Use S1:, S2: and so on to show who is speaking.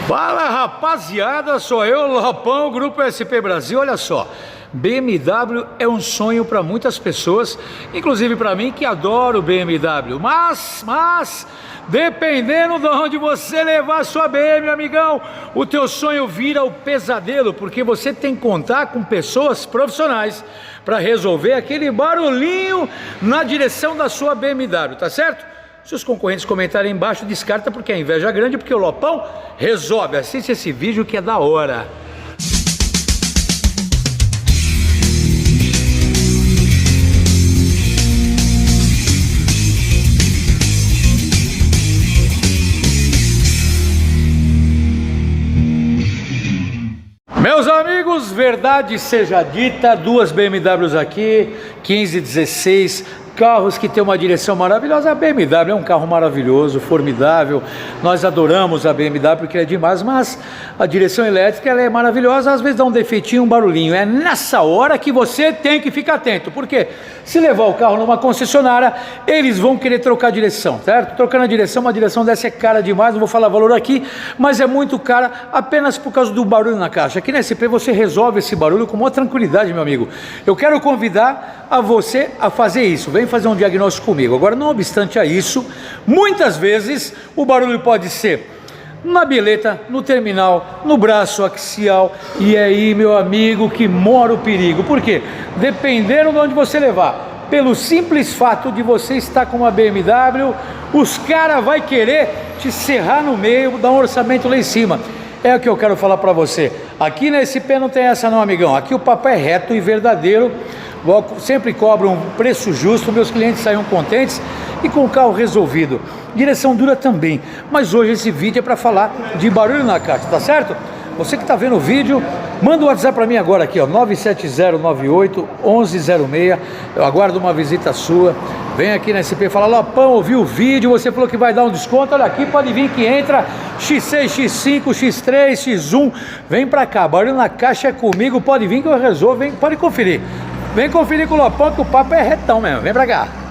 S1: Fala rapaziada, sou eu, Lopão, Grupo SP Brasil. Olha só, BMW é um sonho para muitas pessoas, inclusive para mim que adoro BMW, mas dependendo de onde você levar a sua BM, amigão, o teu sonho vira o pesadelo, porque você tem que contar com pessoas profissionais para resolver aquele barulhinho na direção da sua BMW, tá certo? Se os concorrentes comentarem embaixo, descarta, porque a inveja é grande, porque o Lopão resolve. Assiste esse vídeo que é da hora. Meus amigos, verdade seja dita, duas BMWs aqui, 15 e 16, carros que tem uma direção maravilhosa. A BMW é um carro maravilhoso, formidável, nós adoramos a BMW porque é demais, mas a direção elétrica ela é maravilhosa, às vezes dá um defeitinho, um barulhinho. É nessa hora que você tem que ficar atento, porque se levar o carro numa concessionária, eles vão querer trocar a direção, certo? Trocando a direção, uma direção dessa é cara demais, não vou falar valor aqui, mas é muito cara apenas por causa do barulho na caixa. Aqui na SP você resolve esse barulho com uma tranquilidade, meu amigo. Eu quero convidar a você a fazer isso. Vem fazer um diagnóstico comigo. Agora, não obstante a isso, muitas vezes o barulho pode ser na bilheta, no terminal, no braço axial, e é aí, meu amigo, que mora o perigo. Por quê? Dependendo de onde você levar, pelo simples fato de você estar com uma BMW, os caras vão querer te serrar no meio, dar um orçamento lá em cima. É o que eu quero falar para você. Aqui na SP não tem essa não, amigão. Aqui o papo é reto e verdadeiro. Sempre cobro um preço justo, meus clientes saem contentes e com o carro resolvido. Direção dura também, mas hoje esse vídeo é para falar de barulho na caixa, tá certo? Você que está vendo o vídeo, manda um WhatsApp para mim agora aqui, ó, 97098-1106. Eu aguardo uma visita sua. Vem aqui na SP, fala: Lopão, ouvi o vídeo, você falou que vai dar um desconto. Olha aqui, pode vir que entra X6, X5, X3, X1. Vem para cá, barulho na caixa é comigo, pode vir que eu resolvo, vem, pode conferir. Vem conferir com o Lopão que o papo é retão mesmo, vem pra cá.